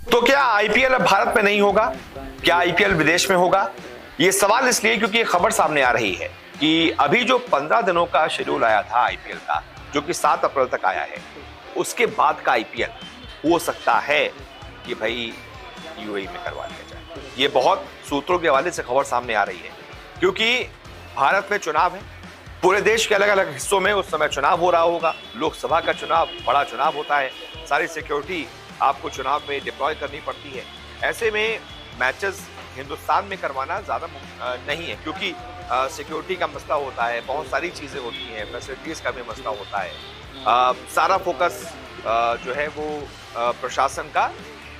तो क्या आईपीएल अब भारत में नहीं होगा? क्या आईपीएल विदेश में होगा? ये सवाल इसलिए क्योंकि ये खबर सामने आ रही है कि अभी जो 15 दिनों का शेड्यूल आया था आईपीएल का, जो कि 7 अप्रैल तक आया है, उसके बाद का आईपीएल हो सकता है कि भाई यूएई में करवा लिया जाए। ये बहुत सूत्रों के हवाले से खबर सामने आ रही है क्योंकि भारत में चुनाव है। पूरे देश के अलग अलग हिस्सों में उस समय चुनाव हो रहा होगा। लोकसभा का चुनाव, बड़ा चुनाव होता है। सारी सिक्योरिटी आपको चुनाव में डिप्लॉय करनी पड़ती है। ऐसे में मैचेस हिंदुस्तान में करवाना ज़्यादा नहीं है क्योंकि सिक्योरिटी का मसला होता है, बहुत सारी चीज़ें होती हैं, फैसिलिटीज़ का भी मसला होता है। सारा फोकस जो है वो प्रशासन का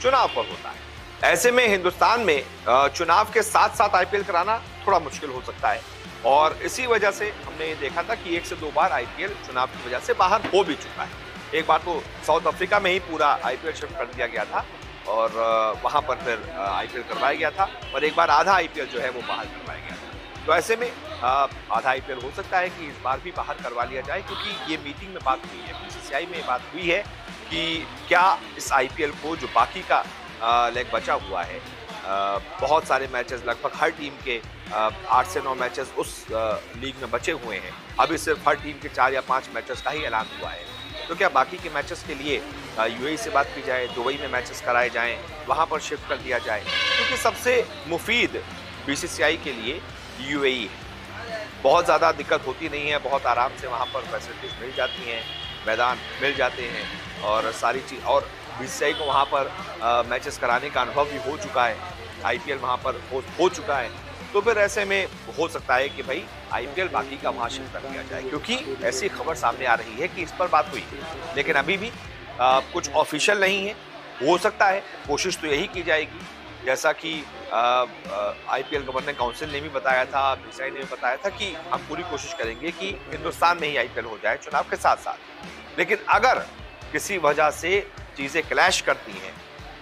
चुनाव पर होता है। ऐसे में हिंदुस्तान में चुनाव के साथ साथ आईपीएल कराना थोड़ा मुश्किल हो सकता है और इसी वजह से हमने ये देखा था कि 1 से 2 बार आईपीएल चुनाव की वजह से बाहर हो भी चुका है। एक बार तो साउथ अफ्रीका में ही पूरा आईपीएल शिफ्ट कर दिया गया था और वहां पर फिर आईपीएल करवाया गया था और एक बार आधा आईपीएल जो है वो बाहर करवाया गया था। तो ऐसे में आधा आईपीएल हो सकता है कि इस बार भी बाहर करवा लिया जाए क्योंकि ये मीटिंग में बात हुई है, बीसीसीआई में बात हुई है कि क्या इस आईपीएल को जो बाकी का लेग बचा हुआ है, बहुत सारे मैचेस, लगभग हर टीम के 8 से 9 मैचेस उस लीग में बचे हुए हैं। अभी सिर्फ हर टीम के 4 या 5 मैचेस का ही ऐलान हुआ है। तो क्या बाकी के मैचेस के लिए यूएई से बात की जाए, दुबई में मैचेस कराए जाएं, वहां पर शिफ्ट कर दिया जाए? क्योंकि सबसे मुफीद बीसीसीआई के लिए यूएई है। बहुत ज़्यादा दिक्कत होती नहीं है, बहुत आराम से वहाँ पर फैसिलिटीज़ मिल जाती हैं, मैदान मिल जाते हैं और सारी चीज़, और बीसीसीआई को वहाँ पर मैचेस कराने का अनुभव भी हो चुका है। आईपीएल वहाँ पर हो चुका है। तो फिर ऐसे में हो सकता है कि भाई आईपीएल बाकी का वहाँ शिफ्ट कर दिया जाए क्योंकि ऐसी खबर सामने आ रही है कि इस पर बात हुई, लेकिन अभी भी कुछ ऑफिशियल नहीं है। हो सकता है, कोशिश तो यही की जाएगी जैसा कि आईपीएल गवर्निंग काउंसिल ने भी बताया था, बीसीसीआई ने भी बताया था कि हम पूरी कोशिश करेंगे कि हिंदुस्तान में ही आईपीएल हो जाए चुनाव के साथ साथ। लेकिन अगर किसी वजह से चीज़ें क्लैश करती हैं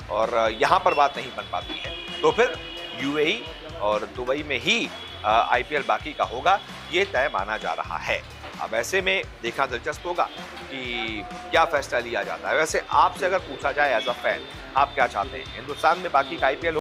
और यहाँ पर बात नहीं बन पाती है तो फिर यूएई और दुबई में ही आईपीएल बाकी का होगा, ये तय माना जा रहा है। अब ऐसे में देखना दिलचस्प होगा कि क्या फैसला लिया जाता है। वैसे आपसे अगर पूछा जाए एज अ फैन, आप क्या चाहते हैं, हिंदुस्तान में बाकी का आईपीएल